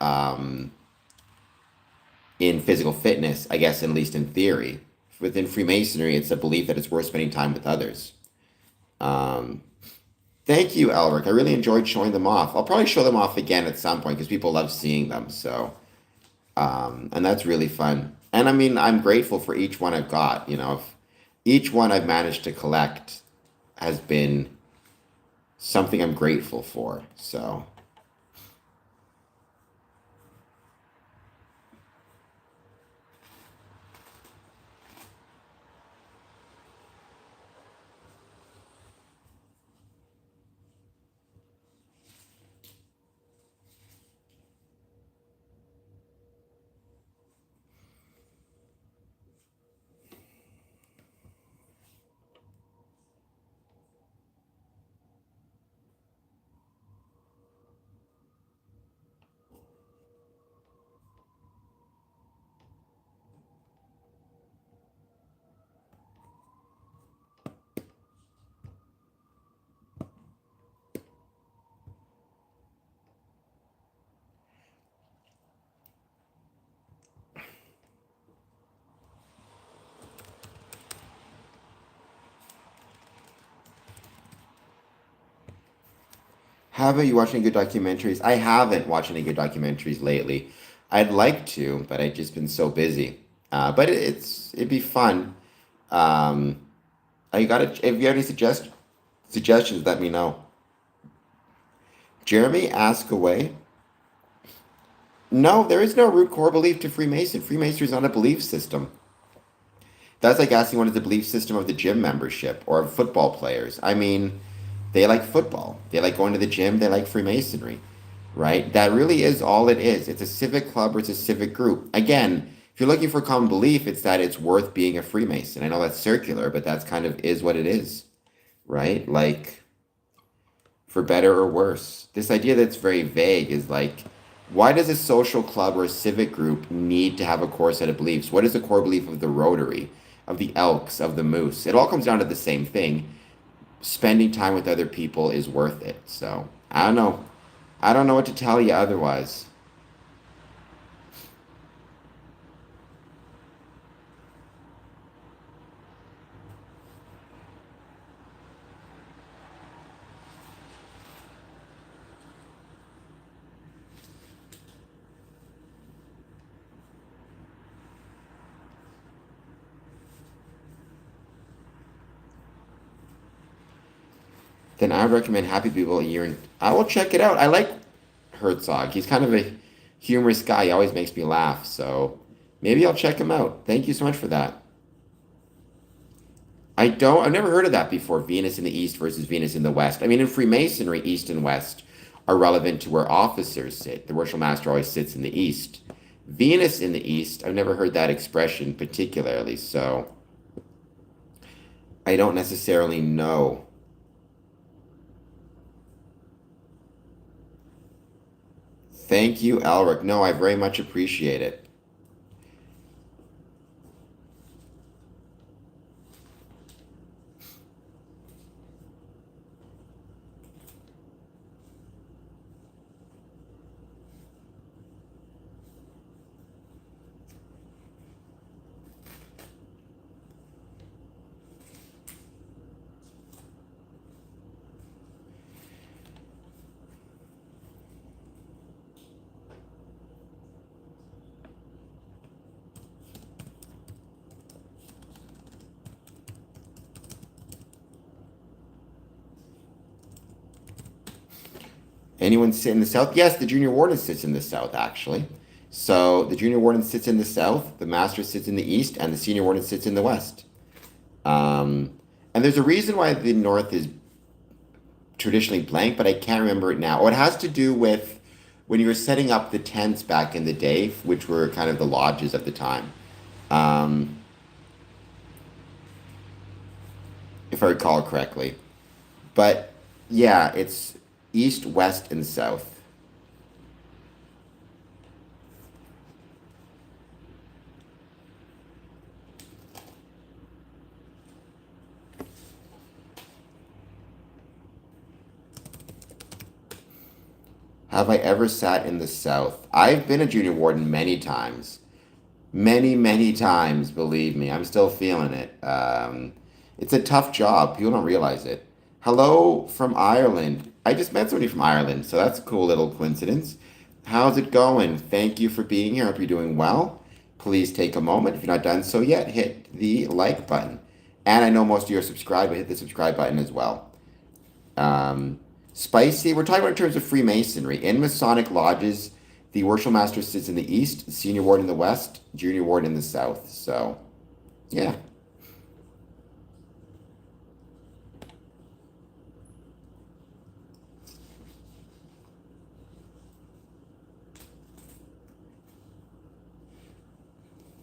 in physical fitness, I guess, at least in theory. Within Freemasonry, it's a belief that it's worth spending time with others. Um, Thank you, Elric. I really enjoyed showing them off. I'll probably show them off again at some point because people love seeing them. So, and that's really fun. And I mean, I'm grateful for each one I've got. If each one I've managed to collect has been something I'm grateful for. So, How about you watching good documentaries? I haven't watched any good documentaries lately. I'd like to, but I've just been so busy. But it'd be fun. Um, I gotta if you have any suggestions, let me know. Jeremy, ask away. No, there is no root core belief to Freemason. Freemasonry is not a belief system. That's like asking what is the belief system of the gym membership or of football players. I mean, they like football. They like going to the gym. They like Freemasonry, right? That really is all it is. It's a civic club or it's a civic group. Again, if you're looking for common belief, it's that it's worth being a Freemason. I know that's circular, but that's kind of is what it is, right? Like, for better or worse. This idea that's very vague is like, why does a social club or a civic group need to have a core set of beliefs? What is the core belief of the Rotary, of the Elks, of the Moose? It all comes down to the same thing. Spending time with other people is worth it. So, I don't know. I don't know what to tell you otherwise. Then I recommend Happy People a year and I will check it out. I like Herzog. He's kind of a humorous guy. He always makes me laugh. So maybe I'll check him out. Thank you so much for that. I've never heard of that before. Venus in the East versus Venus in the West. I mean, in Freemasonry, East and West are relevant to where officers sit. The Worship Master always sits in the East. Venus in the East, I've never heard that expression particularly, so I don't necessarily know. Thank you, Elric. No, I very much appreciate it. Anyone sit in the South? Yes, the Junior Warden sits in the South, actually. So the Junior Warden sits in the South, the Master sits in the East, and the Senior Warden sits in the West. Um, and there's a reason why the North is traditionally blank, but I can't remember it now. Oh, it has to do with when you were setting up the tents back in the day, which were kind of the lodges at the time, um, if I recall correctly. But yeah, it's East, West, and South. Have I ever sat in the South? I've been a junior warden many times. Many, many times, believe me. I'm still feeling it. It's a tough job. People don't realize it. Hello from Ireland. I just met somebody from Ireland, so that's a cool little coincidence. How's it going? Thank you for being here. I hope you're doing well. Please take a moment. If you're not done so yet, hit the like button. And I know most of you are subscribed, but hit the subscribe button as well. Um, Spicy, we're talking about in terms of Freemasonry. In Masonic lodges, the Worship Master sits in the East, the Senior Ward in the West, Junior Ward in the South. So, yeah.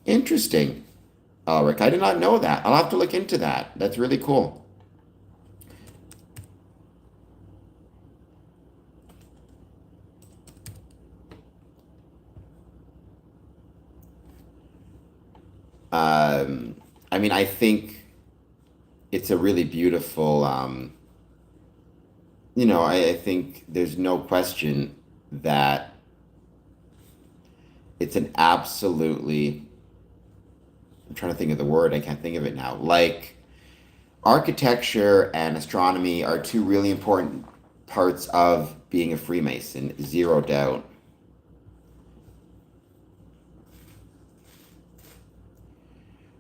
Interesting. Rick, I did not know that. I'll have to look into that. That's really cool. Um, I mean, I think it's a really beautiful, I think there's no question that it's an absolutely, I'm trying to think of the word, I can't think of it now. Like, architecture and astronomy are two really important. parts of being a Freemason, zero doubt.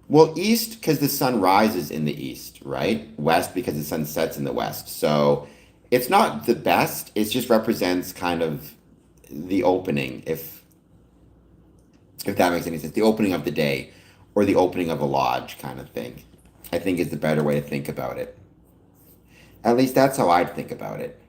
Well, east because the sun rises in the east, right? West because the sun sets in the west. So it's not the best. It just represents kind of the opening, if that makes any sense. The opening of the day or the opening of a lodge kind of thing. I think is the better way to think about it. At least that's how I'd think about it.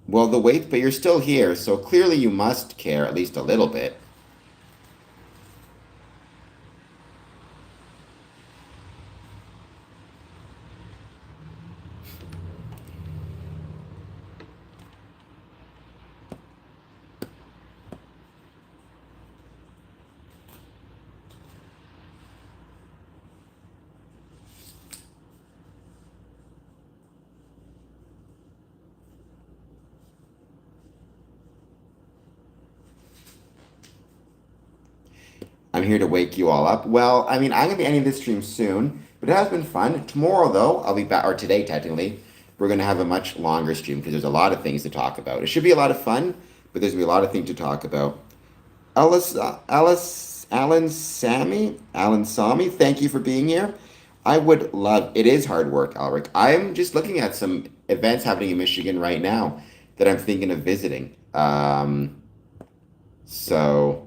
Well, the wait, but you're still here, so clearly you must care at least a little bit. I'm here to wake you all up. Well, I mean, I'm gonna be ending this stream soon, but it has been fun. Tomorrow, though, I'll be back, or today, technically, we're gonna have a much longer stream because there's a lot of things to talk about. It should be a lot of fun, but there's gonna be a lot of things to talk about. Alan Sami, thank you for being here. I would love, it is hard work, Alric. I'm just looking at some events happening in Michigan right now that I'm thinking of visiting. So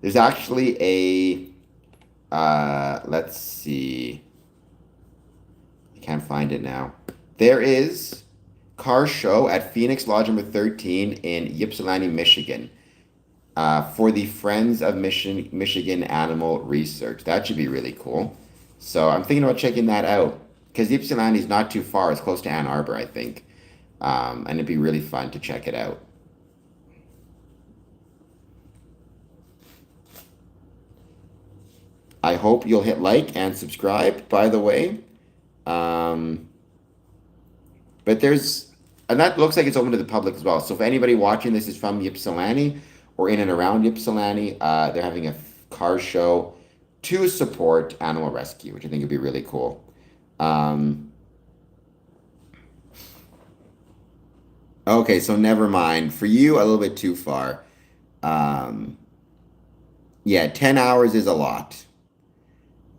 there's actually let's see, I can't find it now. There is car show at Phoenix Lodge number 13 in Ypsilanti, Michigan. For the Friends of Michigan Animal Research. That should be really cool. So I'm thinking about checking that out because Ypsilanti is not too far. It's close to Ann Arbor, I think, and it'd be really fun to check it out. I hope you'll hit like and subscribe, by the way. Um, but and that looks like it's open to the public as well. So if anybody watching this is from Ypsilanti or in and around Ypsilanti, they're having a car show to support animal rescue, which I think would be really cool. Um, okay, so never mind. For you, a little bit too far. Um, yeah, 10 hours is a lot,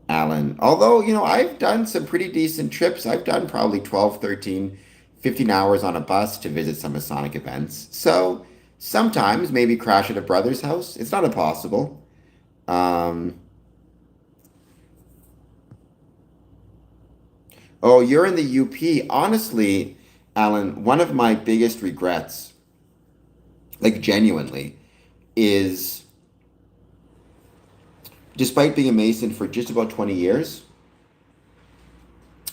Alan. Although, I've done some pretty decent trips. I've done probably 12, 13, 15 hours on a bus to visit some Masonic events. So sometimes maybe crash at a brother's house. It's not impossible. Um, oh, you're in the UP. Honestly, Alan, one of my biggest regrets, like genuinely, is despite being a Mason for just about 20 years,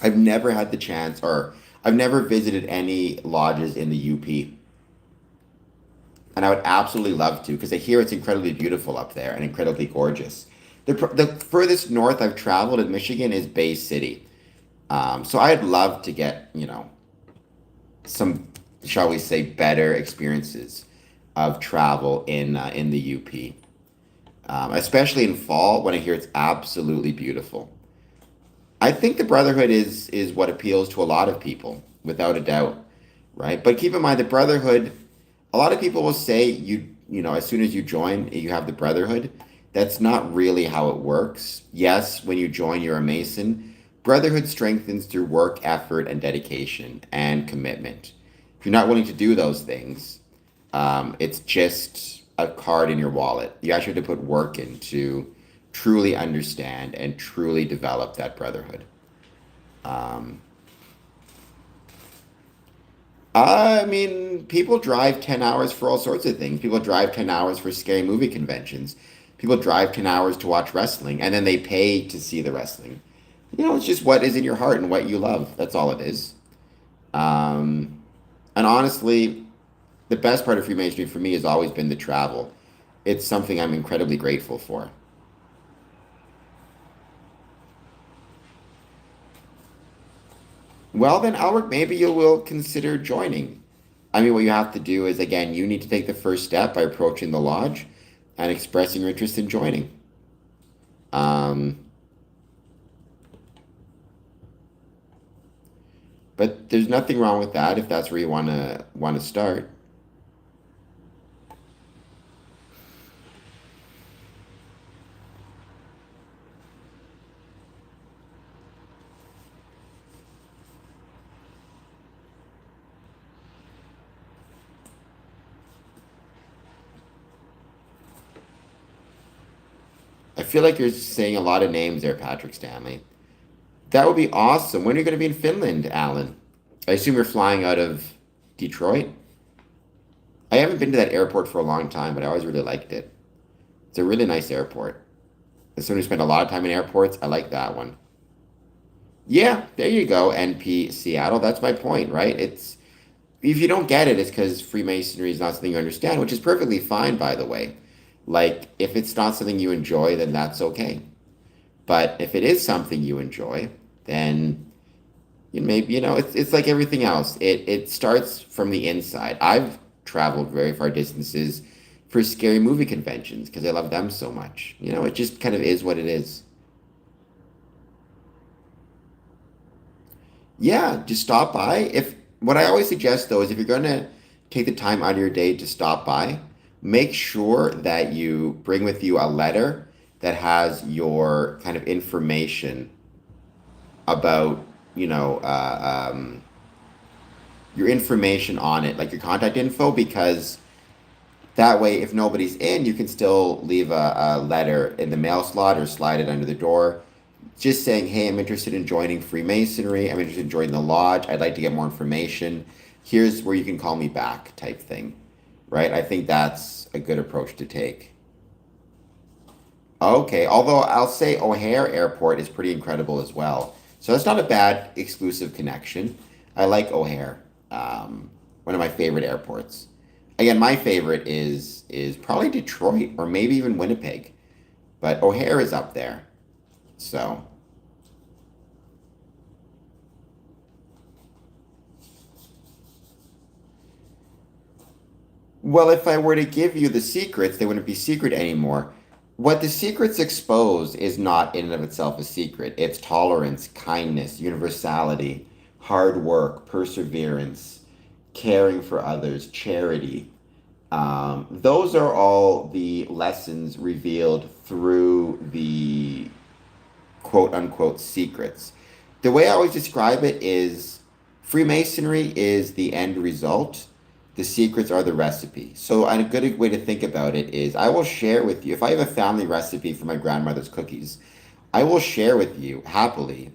I've never had the chance, or I've never visited any lodges in the UP. And I would absolutely love to because I hear it's incredibly beautiful up there and incredibly gorgeous. The furthest north I've traveled in Michigan is Bay City. So I'd love to get, some, shall we say, better experiences of travel in the UP, especially in fall when I hear it's absolutely beautiful. I think the Brotherhood is what appeals to a lot of people, without a doubt, right? But keep in mind the Brotherhood. A lot of people will say as soon as you join, you have the Brotherhood. That's not really how it works. Yes, when you join, you're a Mason. Brotherhood strengthens through work, effort, and dedication and commitment. If you're not willing to do those things, it's just a card in your wallet. You actually have to put work in to truly understand and truly develop that Brotherhood. Um, I mean, people drive 10 hours for all sorts of things. People drive 10 hours for scary movie conventions. People drive 10 hours to watch wrestling, and then they pay to see the wrestling. It's just what is in your heart and what you love. That's all it is. Um, and honestly, the best part of Freemasonry for me has always been the travel. It's something I'm incredibly grateful for. Well, then, Albert, maybe you will consider joining. I mean, what you have to do is, again, you need to take the first step by approaching the lodge. and expressing your interest in joining. Um, but there's nothing wrong with that if that's where you want to start. I feel like you're saying a lot of names there, Patrick Stanley. That would be awesome. When are you going to be in Finland, Alan? I assume you're flying out of Detroit. I haven't been to that airport for a long time, but I always really liked it. It's a really nice airport. As someone who spent a lot of time in airports, I like that one. Yeah, there you go, NP Seattle. That's my point, right? It's if you don't get it, it's because Freemasonry is not something you understand, which is perfectly fine, by the way. Like, if it's not something you enjoy, then that's okay. But if it is something you enjoy, then it's like everything else. It starts from the inside. I've traveled very far distances for scary movie conventions because I love them so much. It just kind of is what it is. Yeah, just stop by. If what I always suggest though is if you're gonna take the time out of your day to stop by, make sure that you bring with you a letter that has your kind of information about, you know, your information on it, like your contact info, because that way, if nobody's in, you can still leave a letter in the mail slot or slide it under the door, just saying, hey, I'm interested in joining Freemasonry. I'm interested in joining the lodge. I'd like to get more information. Here's where you can call me back, type thing. Right? I think that's a good approach to take. Okay, although I'll say O'Hare Airport is pretty incredible as well. So that's not a bad exclusive connection. I like O'Hare, one of my favorite airports. Again, my favorite is probably Detroit or maybe even Winnipeg, but O'Hare is up there. So, well, if I were to give you the secrets, they wouldn't be secret anymore. What the secrets expose is not in and of itself a secret. It's tolerance, kindness, universality, hard work, perseverance, caring for others, charity. Those are all the lessons revealed through the quote unquote secrets. The way I always describe it is Freemasonry is the end result. The secrets are the recipe. So a good way to think about it is I will share with you, if I have a family recipe for my grandmother's cookies, I will share with you happily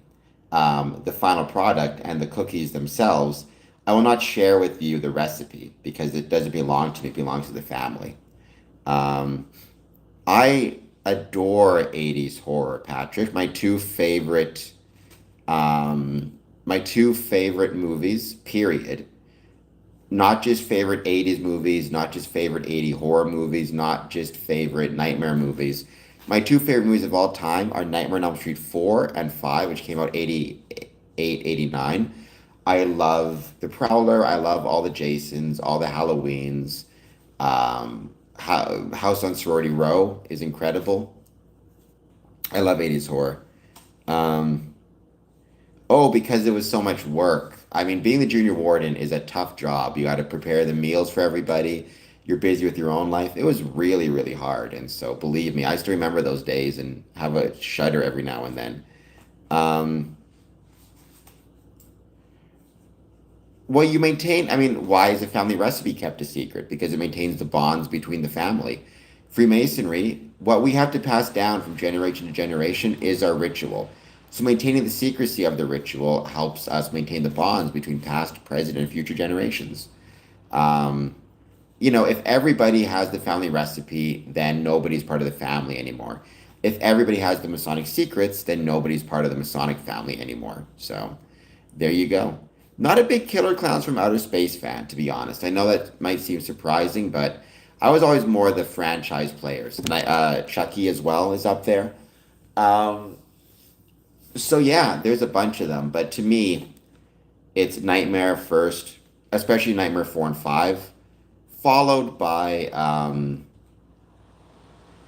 the final product and the cookies themselves. I will not share with you the recipe because it doesn't belong to me, it belongs to the family. Um, I adore 80s horror, Patrick. My two favorite movies, period. Not just favorite 80s movies, not just favorite 80 horror movies, not just favorite nightmare movies. My two favorite movies of all time are Nightmare on Elm Street 4 and 5, which came out 88, 89. I love The Prowler. I love all the Jasons, all the Halloweens. House on Sorority Row is incredible. I love 80s horror. Um, oh, because it was so much work. I mean, being the junior warden is a tough job. You got to prepare the meals for everybody. You're busy with your own life. It was really, really hard. And so, believe me, I still remember those days and have a shudder every now and then. Um, well, you maintain, I mean, why is a family recipe kept a secret? Because it maintains the bonds between the family. Freemasonry, what we have to pass down from generation to generation is our ritual. So maintaining the secrecy of the ritual helps us maintain the bonds between past, present, and future generations. Um, if everybody has the family recipe, then nobody's part of the family anymore. If everybody has the Masonic secrets, then nobody's part of the Masonic family anymore. So there you go. Not a big Killer Clowns from Outer Space fan, to be honest. I know that might seem surprising, but I was always more the franchise players. And Chucky as well is up there. Um, so yeah, there's a bunch of them, but to me, it's Nightmare first, especially Nightmare 4 and 5, followed by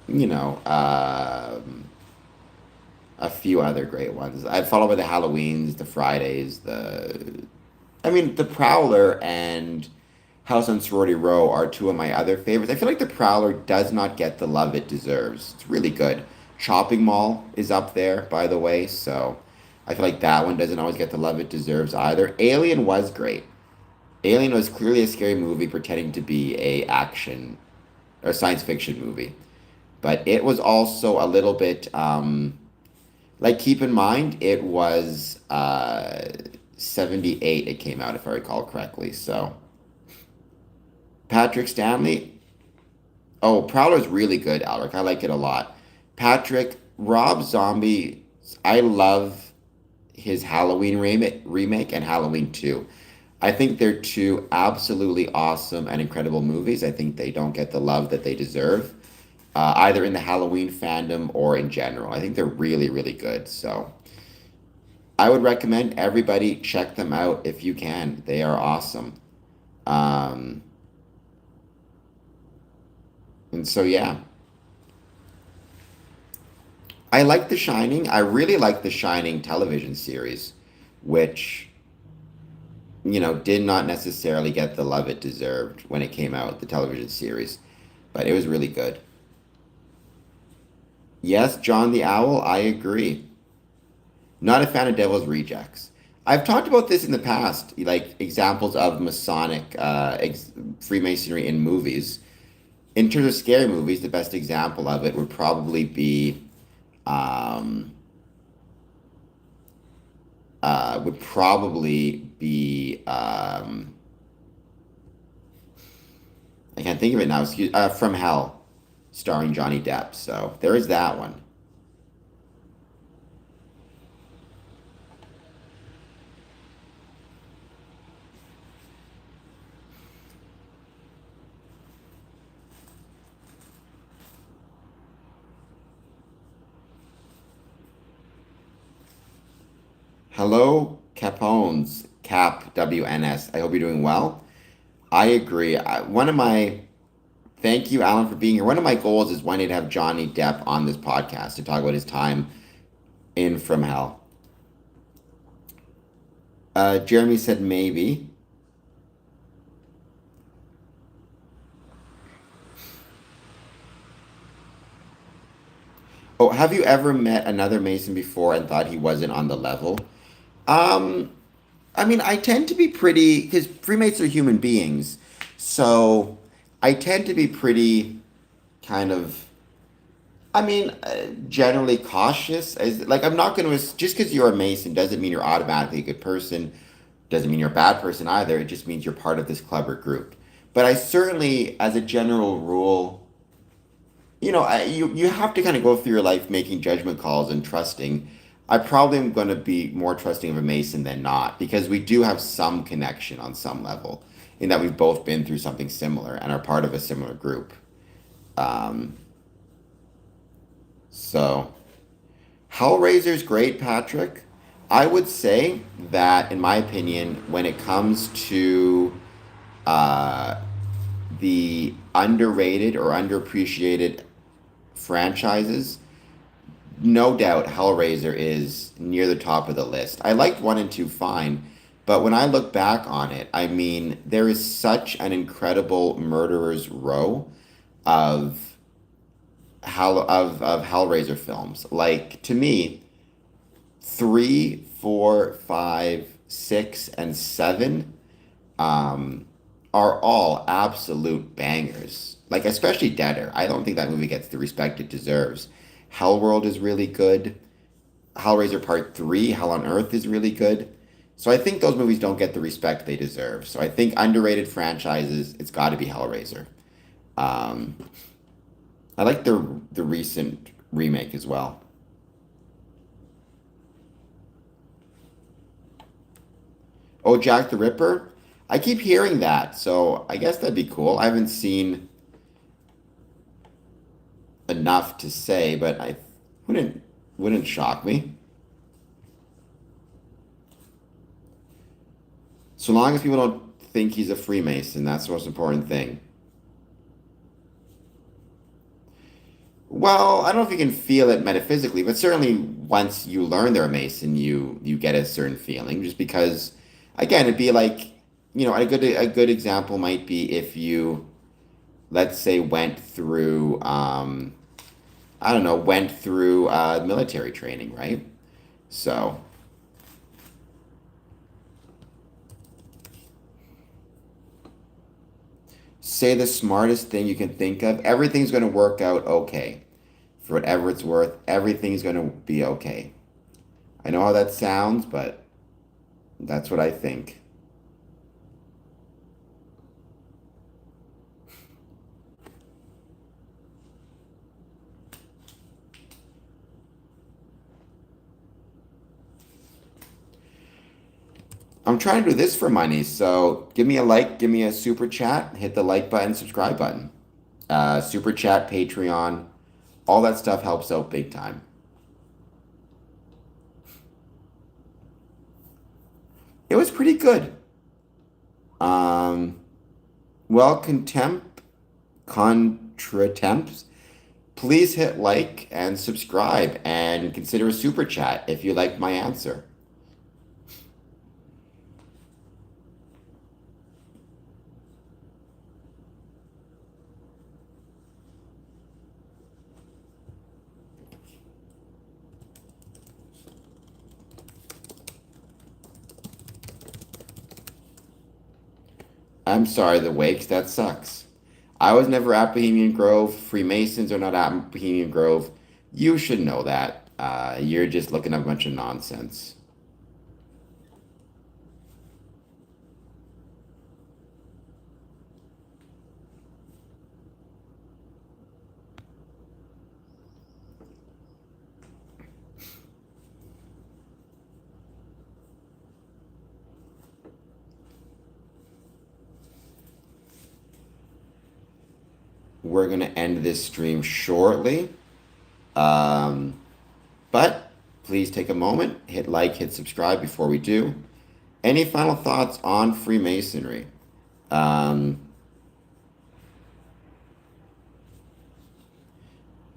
you know, a few other great ones. I'd follow by the Halloweens, the Fridays, the Prowler and House on Sorority Row are two of my other favorites. I feel like the Prowler does not get the love it deserves. It's really good. Chopping Mall is up there, by the way, so I feel like that one doesn't always get the love it deserves either. Alien was great. Alien was clearly a scary movie pretending to be a action or science fiction movie, but it was also a little bit like keep in mind it was 78 it came out if I recall correctly. So Patrick Stanley, oh Prowler's really good, Alric. I like it a lot. Patrick Rob Zombie, I love his Halloween remake and Halloween 2. I think they're two absolutely awesome and incredible movies. I think they don't get the love that they deserve, either in the Halloween fandom or in general. I think they're really, really good. So I would recommend everybody check them out if you can. They are awesome. Um, and so, yeah, I like The Shining. I really like The Shining television series, which did not necessarily get the love it deserved when it came out, the television series, but it was really good. Yes, John the Owl, I agree. Not a fan of Devil's Rejects. I've talked about this in the past, like examples of Masonic Freemasonry in movies. In terms of scary movies, the best example of it would probably be um, would probably be I can't think of it now. Excuse From Hell, starring Johnny Depp. So there is that one. Hello, Capones, Cap WNS. I hope you're doing well. I agree. Thank you, Alan, for being here. One of my goals is one day to have Johnny Depp on this podcast to talk about his time in From Hell. Jeremy said maybe. Oh, have you ever met another Mason before and thought he wasn't on the level? Um, I tend to be pretty, because Freemasons are human beings, so I tend to be pretty kind of, generally cautious. I'm not going to, just because you're a Mason doesn't mean you're automatically a good person, doesn't mean you're a bad person either. It just means you're part of this club or group. But I certainly, as a general rule, you have to kind of go through your life making judgment calls and trusting. I probably am going to be more trusting of a Mason than not because we do have some connection on some level in that we've both been through something similar and are part of a similar group. Um, so Hellraiser's great, Patrick. I would say that, in my opinion, when it comes to uh, the underrated or underappreciated franchises, no doubt Hellraiser is near the top of the list. I liked one and two fine, but when I look back on it, there is such an incredible murderer's row of of Hellraiser films. Like to me, three, four, five, six, and seven um, are all absolute bangers. Like especially Deader. I don't think that movie gets the respect it deserves. Hellworld is really good. Hellraiser Part 3, Hell on Earth is really good. So I think those movies don't get the respect they deserve. So I think underrated franchises, it's got to be Hellraiser. Um, I like the recent remake as well. Oh, Jack the Ripper? I keep hearing that, so I guess that'd be cool. I haven't seen enough to say, but I wouldn't wouldn't shock me. So long as people don't think he's a Freemason, that's the most important thing. Well, I don't know if you can feel it metaphysically, but certainly once you learn they're a Mason, you get a certain feeling. Just because, again, it'd be like, a good example might be if you, let's say, went through, I don't know, went through military training, right? So, say the smartest thing you can think of. Everything's going to work out okay. For whatever it's worth, everything's going to be okay. I know how that sounds, but that's what I think. I'm trying to do this for money, so give me a like, give me a super chat, hit the like button, subscribe button. Super chat, Patreon, all that stuff helps out big time. It was pretty good. Um, well, contra temps, please hit like and subscribe and consider a super chat if you like my answer. I'm sorry, the Wakes, that sucks. I was never at Bohemian Grove. Freemasons are not at Bohemian Grove. You should know that. You're just looking at a bunch of nonsense. We're going to end this stream shortly. Um, but please take a moment, hit like, hit subscribe before we do. Any final thoughts on Freemasonry? Um,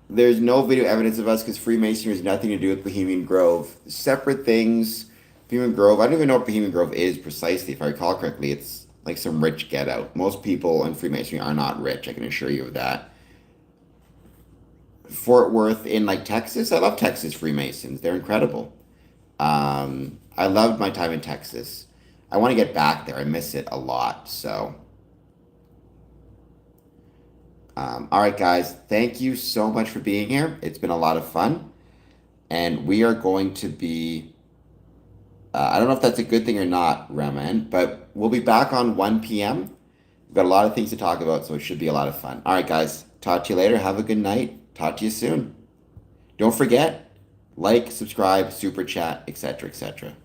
there's no video evidence of us because Freemasonry has nothing to do with Bohemian Grove. Separate things. Bohemian Grove, I don't even know what Bohemian Grove is precisely. If I recall correctly, it's like some rich get out. Most people in Freemasonry are not rich, I can assure you of that. Fort Worth in like Texas, I love Texas Freemasons. They're incredible. I loved my time in Texas. I want to get back there. I miss it a lot. So, all right, guys, thank you so much for being here. It's been a lot of fun. And we are going to be, I don't know if that's a good thing or not, Raman, but we'll be back on 1 p.m. We've got a lot of things to talk about, so it should be a lot of fun. All right, guys, talk to you later. Have a good night. Talk to you soon. Don't forget, like, subscribe, super chat, etc., etc.